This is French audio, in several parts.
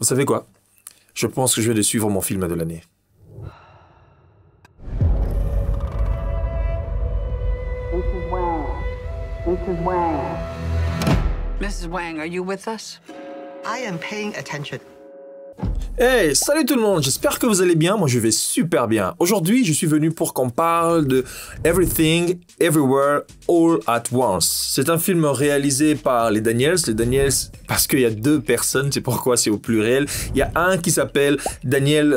Vous savez quoi? Je pense que je vais suivre mon film de l'année. Mrs. Wang. Mrs. Wang. Mrs. Wang, are you with us? I am paying attention. Hey, salut tout le monde, j'espère que vous allez bien, moi je vais super bien. Aujourd'hui, je suis venu pour qu'on parle de Everything, Everywhere, All at Once. C'est un film réalisé par les Daniels parce qu'il y a deux personnes, c'est pourquoi c'est au pluriel. Il y a un qui s'appelle Daniel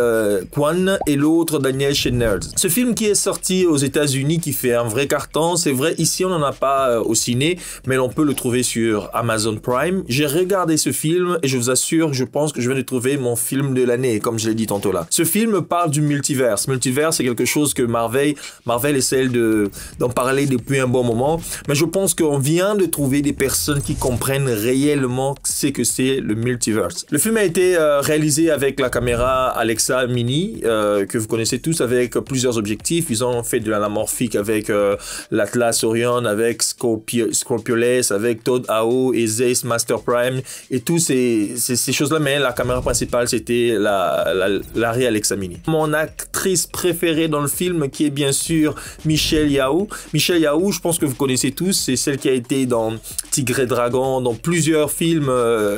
Kwan et l'autre Daniel Schneider. Ce film qui est sorti aux États-Unis, qui fait un vrai carton, c'est vrai, ici on n'en a pas au ciné, mais on peut le trouver sur Amazon Prime. J'ai regardé ce film et je vous assure, je pense que je viens de trouver mon film de l'année, comme je l'ai dit tantôt là. Ce film parle du multiverse. Multiverse, c'est quelque chose que Marvel essaie d'en parler depuis un bon moment, mais je pense qu'on vient de trouver des personnes qui comprennent réellement ce que c'est le multiverse. Le film a été réalisé avec la caméra Alexa Mini, que vous connaissez tous, avec plusieurs objectifs. Ils ont fait de l'anamorphique avec l'Atlas Orion, avec Scorpioles, avec Todd Ao et Zeiss Master Prime, et tous ces choses-là, mais la caméra principale, c'était Larry Alexa Mini. Mon actrice préférée dans le film, qui est bien sûr Michelle Yeoh. Michelle Yeoh, je pense que vous connaissez tous, c'est celle qui a été dans Tigre et Dragon, dans plusieurs films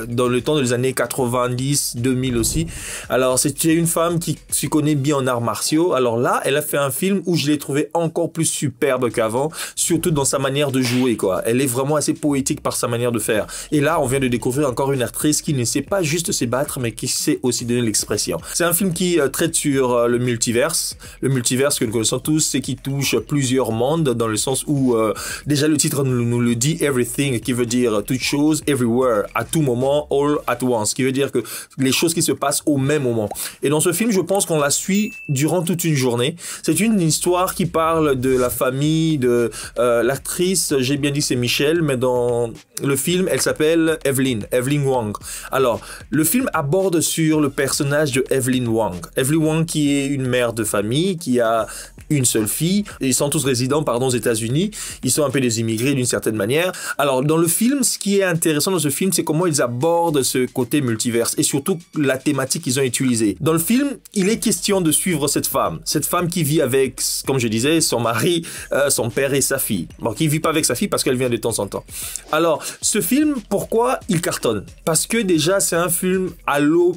dans le temps des années 90, 2000 aussi. Alors, c'était une femme qui s'y connaît bien en arts martiaux. Alors là, elle a fait un film où je l'ai trouvé encore plus superbe qu'avant, surtout dans sa manière de jouer, quoi. Elle est vraiment assez poétique par sa manière de faire. Et là, on vient de découvrir encore une actrice qui ne sait pas juste se battre, mais qui sait aussi donner l'expression. C'est un film qui traite sur le multiverse. Le multiverse que nous connaissons tous, c'est qui touche plusieurs mondes, dans le sens où déjà le titre nous le dit, Everything, qui veut dire toute chose, everywhere, à tout moment, all at once, qui veut dire que les choses qui se passent au même moment. Et dans ce film, je pense qu'on la suit durant toute une journée. C'est une histoire qui parle de la famille de l'actrice, j'ai bien dit c'est Michelle, mais dans le film, elle s'appelle Evelyn Wang. Alors, le film aborde sur le personnage de Evelyn Wang. Evelyn Wang qui est une mère de famille, qui a une seule fille. Ils sont tous résidents, aux États-Unis. Ils sont un peu des immigrés d'une certaine manière. Alors, dans le film, ce qui est intéressant dans ce film, c'est comment ils abordent ce côté multiverse et surtout la thématique qu'ils ont utilisée. Dans le film, il est question de suivre cette femme qui vit avec, comme je disais, son mari, son père et sa fille. Bon, qui vit pas avec sa fille parce qu'elle vient de temps en temps. Alors, ce film, pourquoi il cartonne? Parce que déjà, c'est un film à low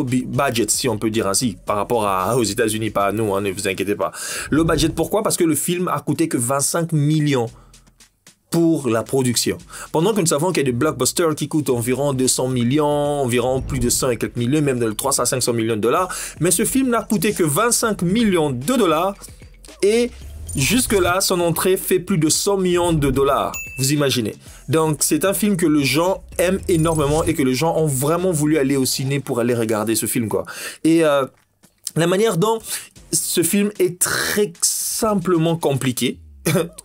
budget, si on peut dire ainsi, par rapport aux États-Unis, pas à nous, hein, ne vous inquiétez pas. Low budget, pourquoi? Parce que le film a coûté que 25 millions pour la production. Pendant que nous savons qu'il y a des blockbusters qui coûtent environ 200 millions, environ plus de 100 et quelques millions, même de 300 à 500 millions de dollars, mais ce film n'a coûté que 25 millions de dollars et jusque-là, son entrée fait plus de 100 millions de dollars. Vous imaginez. Donc, c'est un film que les gens aiment énormément et que les gens ont vraiment voulu aller au ciné pour aller regarder ce film, quoi. Et la manière dont ce film est très simplement compliqué,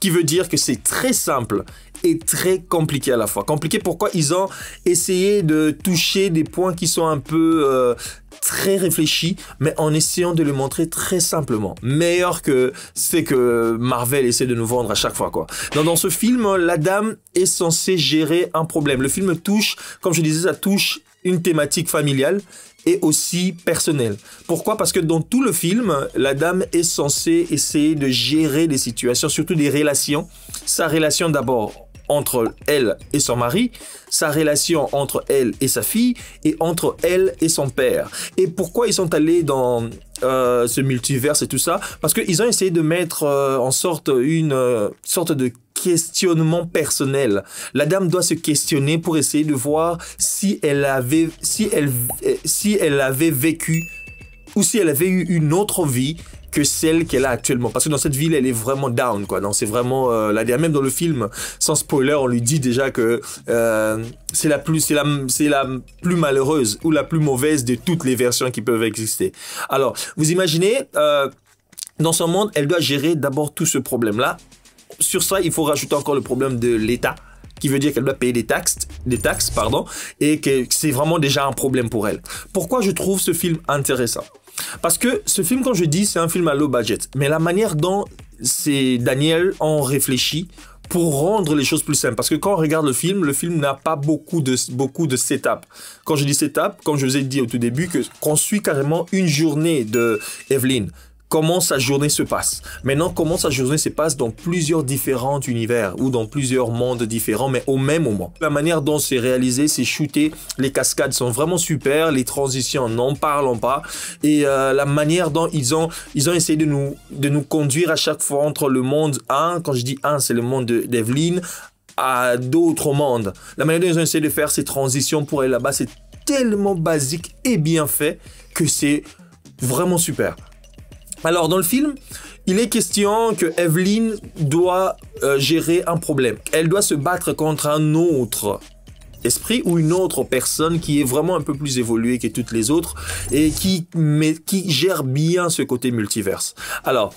qui veut dire que c'est très simple et très compliqué à la fois. Compliqué pourquoi ils ont essayé de toucher des points qui sont un peu très réfléchis, mais en essayant de le montrer très simplement. Meilleur que c'est que Marvel essaie de nous vendre à chaque fois, quoi. Dans ce film, la dame est censée gérer un problème. Le film touche, comme je disais, ça touche une thématique familiale et aussi personnelle. Pourquoi? Parce que dans tout le film, la dame est censée essayer de gérer des situations, surtout des relations. Sa relation d'abord entre elle et son mari, sa relation entre elle et sa fille, et entre elle et son père. Et pourquoi ils sont allés dans ce multiverse et tout ça? Parce qu'ils ont essayé de mettre en sorte une sorte de questionnement personnel. La dame doit se questionner pour essayer de voir si elle avait vécu ou si elle avait eu une autre vie que celle qu'elle a actuellement. Parce que dans cette ville, elle est vraiment down, quoi. Non, c'est vraiment la dernière. Même dans le film, sans spoiler, on lui dit déjà que c'est la plus malheureuse ou la plus mauvaise de toutes les versions qui peuvent exister. Alors, vous imaginez, dans son monde, elle doit gérer d'abord tout ce problème-là. Sur ça, il faut rajouter encore le problème de l'État, qui veut dire qu'elle doit payer des taxes, et que c'est vraiment déjà un problème pour elle. Pourquoi je trouve ce film intéressant? Parce que ce film, comme je dis, c'est un film à low budget. Mais la manière dont Daniel ont réfléchi pour rendre les choses plus simples. Parce que quand on regarde le film n'a pas beaucoup de setup. Quand je dis setup, comme je vous ai dit au tout début, qu'on suit carrément une journée de Evelyn. Comment sa journée se passe. Maintenant, comment sa journée se passe dans plusieurs différents univers ou dans plusieurs mondes différents, mais au même moment. La manière dont c'est réalisé, c'est shooté, les cascades sont vraiment super, les transitions, n'en parlons pas. Et la manière dont ils ont essayé de nous conduire à chaque fois entre le monde 1, quand je dis 1, c'est le monde d'Evelyn, à d'autres mondes. La manière dont ils ont essayé de faire ces transitions pour aller là-bas, c'est tellement basique et bien fait que c'est vraiment super. Alors, dans le film, il est question que Evelyn doit gérer un problème. Elle doit se battre contre un autre esprit ou une autre personne qui est vraiment un peu plus évoluée que toutes les autres et qui gère bien ce côté multiverse. Alors,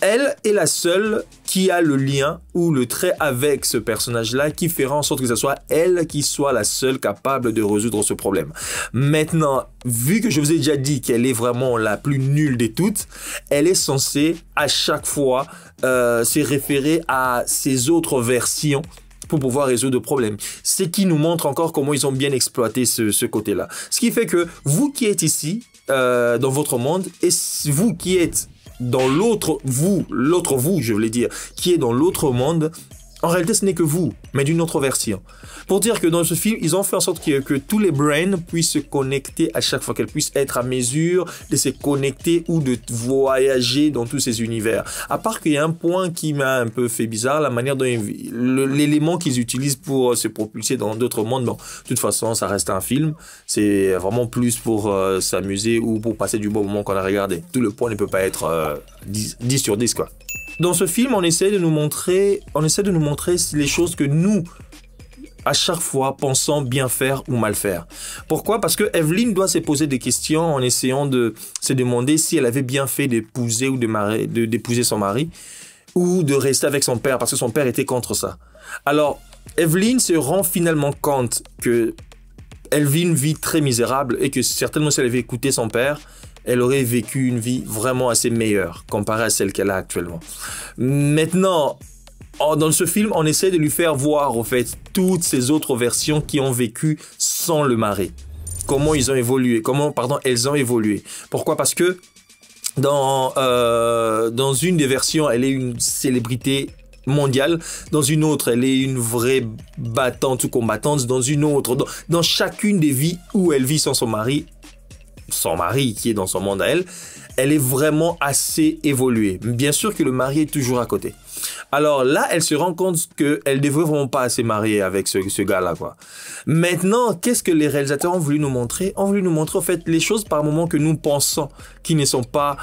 elle est la seule qui a le lien ou le trait avec ce personnage-là qui fera en sorte que ce soit elle qui soit la seule capable de résoudre ce problème. Maintenant, vu que je vous ai déjà dit qu'elle est vraiment la plus nulle des toutes, elle est censée à chaque fois se référer à ses autres versions pour pouvoir résoudre le problème. Ce qui nous montre encore comment ils ont bien exploité ce côté-là. Ce qui fait que vous qui êtes ici, dans votre monde, et vous qui êtes dans l'autre vous, je voulais dire, qui est dans l'autre monde, en réalité, ce n'est que vous, mais d'une autre version. Pour dire que dans ce film, ils ont fait en sorte que tous les brains puissent se connecter à chaque fois, qu'elles puissent être à mesure de se connecter ou de voyager dans tous ces univers. À part qu'il y a un point qui m'a un peu fait bizarre, la manière dont l'élément qu'ils utilisent pour se propulser dans d'autres mondes. Bon, de toute façon, ça reste un film. C'est vraiment plus pour s'amuser ou pour passer du bon moment qu'on a regardé. Tout le point ne peut pas être 10 sur 10, quoi. Dans ce film, on essaie de nous montrer les choses que nous, à chaque fois, pensons bien faire ou mal faire. Pourquoi? Parce que Evelyn doit se poser des questions en essayant de se demander si elle avait bien fait d'épouser ou d'épouser son mari ou de rester avec son père parce que son père était contre ça. Alors, Evelyn se rend finalement compte que elle vit une vie très misérable et que certainement si elle avait écouté son père, elle aurait vécu une vie vraiment assez meilleure comparée à celle qu'elle a actuellement. Maintenant, dans ce film, on essaie de lui faire voir, au fait, toutes ces autres versions qui ont vécu sans le mari. Comment ils ont évolué, elles ont évolué. Pourquoi? Parce que dans une des versions, elle est une célébrité mondiale, dans une autre, elle est une vraie battante ou combattante, dans une autre, dans chacune des vies où elle vit sans son mari qui est dans son monde à elle est vraiment assez évoluée. Bien sûr que le mari est toujours à côté. Alors là, elle se rend compte qu'elle ne devrait vraiment pas se marier avec ce gars-là, quoi. Maintenant, qu'est-ce que les réalisateurs ont voulu nous montrer? Ont voulu nous montrer, en fait, les choses par moments que nous pensons qui ne sont pas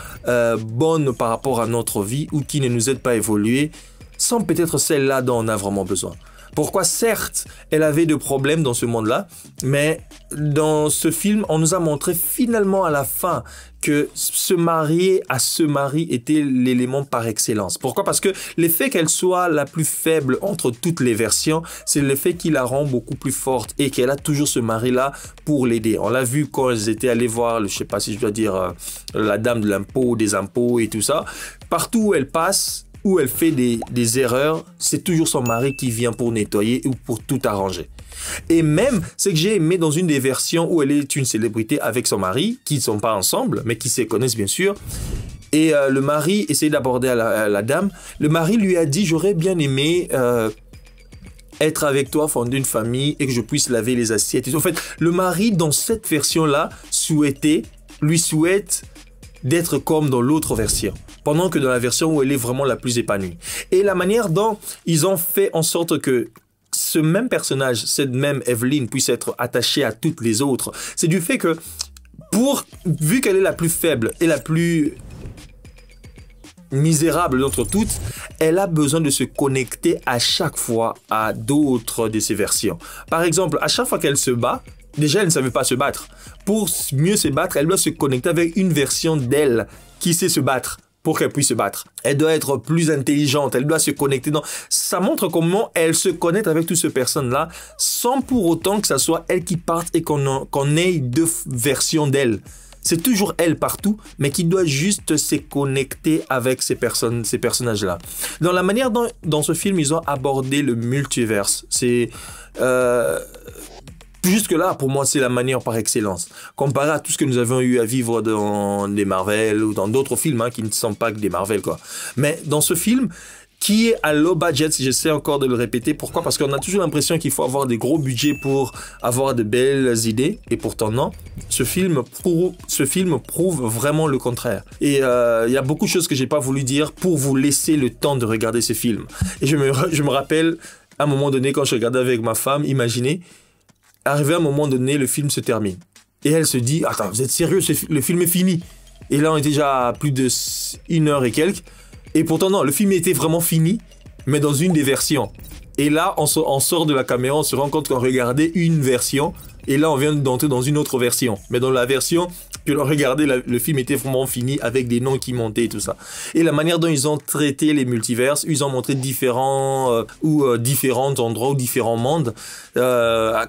bonnes par rapport à notre vie ou qui ne nous aident pas à évoluer, sans peut-être celle-là dont on a vraiment besoin. Pourquoi? Certes, elle avait des problèmes dans ce monde-là, mais dans ce film, on nous a montré finalement à la fin que se marier à ce mari était l'élément par excellence. Pourquoi? Parce que l'effet qu'elle soit la plus faible entre toutes les versions, c'est l'effet qui la rend beaucoup plus forte et qu'elle a toujours ce mari-là pour l'aider. On l'a vu quand elles étaient allées voir, je sais pas si je dois dire, la dame de l'impôt, des impôts et tout ça. Partout où elle passe, où elle fait des erreurs, c'est toujours son mari qui vient pour nettoyer ou pour tout arranger. Et même, ce que j'ai aimé dans une des versions où elle est une célébrité avec son mari, qui ne sont pas ensemble, mais qui se connaissent bien sûr, et le mari essaie d'aborder la dame, le mari lui a dit « J'aurais bien aimé être avec toi, fonder une famille et que je puisse laver les assiettes. » En fait, le mari, dans cette version-là, lui souhaite d'être comme dans l'autre version, pendant que dans la version où elle est vraiment la plus épanouie. Et la manière dont ils ont fait en sorte que ce même personnage, cette même Evelyn puisse être attachée à toutes les autres, c'est du fait que, vu qu'elle est la plus faible et la plus misérable d'entre toutes, elle a besoin de se connecter à chaque fois à d'autres de ses versions. Par exemple, à chaque fois qu'elle se bat, déjà, elle ne savait pas se battre. Pour mieux se battre, elle doit se connecter avec une version d'elle qui sait se battre pour qu'elle puisse se battre. Elle doit être plus intelligente, elle doit se connecter. Ça montre comment elle se connecte avec toutes ces personnes-là sans pour autant que ce soit elle qui parte et qu'on ait deux versions d'elle. C'est toujours elle partout, mais qui doit juste se connecter avec ces personnages-là. Dans la manière dont dans ce film, ils ont abordé le multiverse, c'est... Jusque-là, pour moi, c'est la manière par excellence. Comparé à tout ce que nous avons eu à vivre dans des Marvel ou dans d'autres films qui ne sont pas que des Marvel, quoi. Mais dans ce film, qui est à low budget, si j'essaie encore de le répéter. Pourquoi? Parce qu'on a toujours l'impression qu'il faut avoir des gros budgets pour avoir de belles idées. Et pourtant, non. Ce film prouve vraiment le contraire. Et il y a beaucoup de choses que j'ai pas voulu dire pour vous laisser le temps de regarder ce film. Et je me rappelle, à un moment donné, quand je regardais avec ma femme, imaginez, arrivé à un moment donné, le film se termine. Et elle se dit, attends, vous êtes sérieux, le film est fini. Et là, on est déjà à plus de 1 heure et quelques. Et pourtant, non, le film était vraiment fini, mais dans une des versions. Et là, on sort de la caméra, on se rend compte qu'on regardait une version. Et là, on vient d'entrer dans une autre version. Mais dans la version que l'on regardait, le film était vraiment fini avec des noms qui montaient et tout ça. Et la manière dont ils ont traité les multiverses, ils ont montré différents endroits ou différents mondes.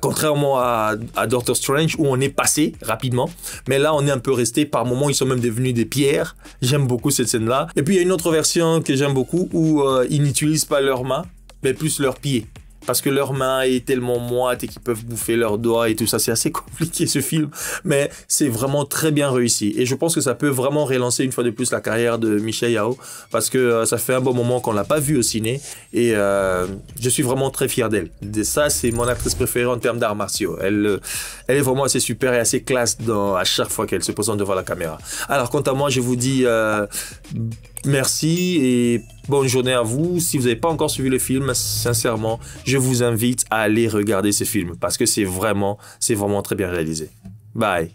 Contrairement à Doctor Strange, où on est passé rapidement. Mais là, on est un peu resté. Par moments, ils sont même devenus des pierres. J'aime beaucoup cette scène-là. Et puis, il y a une autre version que j'aime beaucoup où ils n'utilisent pas leurs mains, mais plus leurs pieds. Parce que leur main est tellement moite et qu'ils peuvent bouffer leurs doigts et tout ça. C'est assez compliqué ce film, mais c'est vraiment très bien réussi. Et je pense que ça peut vraiment relancer une fois de plus la carrière de Michelle Yeoh, parce que ça fait un bon moment qu'on l'a pas vue au ciné et je suis vraiment très fier d'elle. Ça, c'est mon actrice préférée en termes d'arts martiaux. Elle est vraiment assez super et assez classe à chaque fois qu'elle se présente devant la caméra. Alors, quant à moi, je vous dis merci et bonne journée à vous. Si vous n'avez pas encore suivi le film, sincèrement, je vous invite à aller regarder ce film parce que c'est vraiment très bien réalisé. Bye.